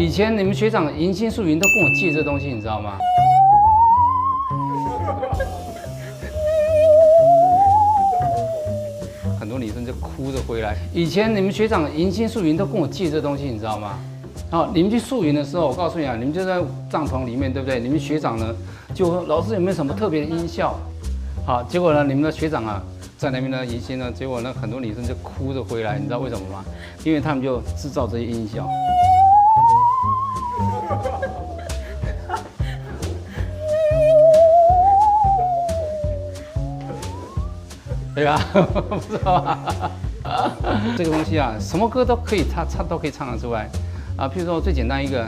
以前你们学长迎新宿营都跟我借这东西，你知道吗？很多女生就哭着回来。以前你们学长迎新宿营都跟我借这东西，你知道吗？好，你们去宿营的时候，我告诉你啊，你们就在帐篷里面，对不对？你们学长呢，就说老师有没有什么特别的音效？好，结果呢，你们的学长啊，在那边呢迎新呢，结果呢，很多女生就哭着回来，你知道为什么吗？因为他们就制造这些音效。对吧？不知道吧？这个东西啊，什么歌都可以唱都可以唱得出来啊。譬如说最简单一个。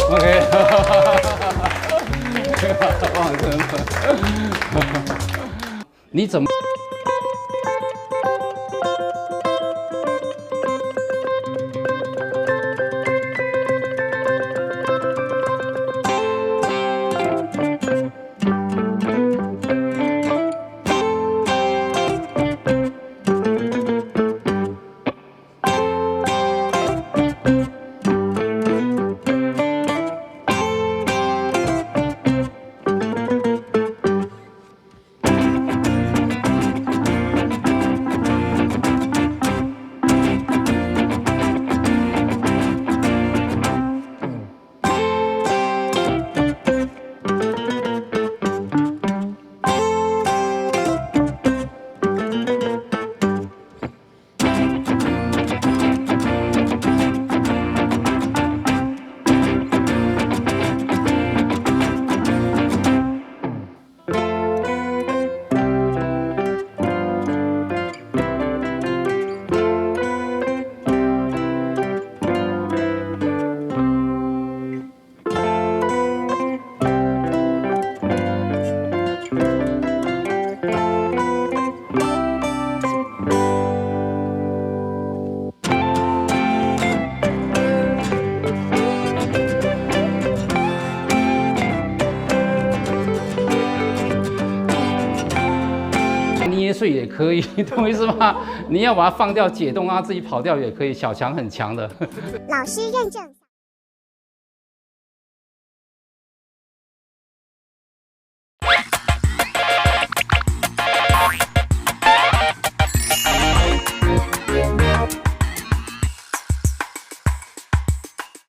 OK， 忘身份，你怎么？捏碎也可以，懂我意思吗？你要把它放掉解冻啊，自己跑掉也可以。小强很强的。老师认证。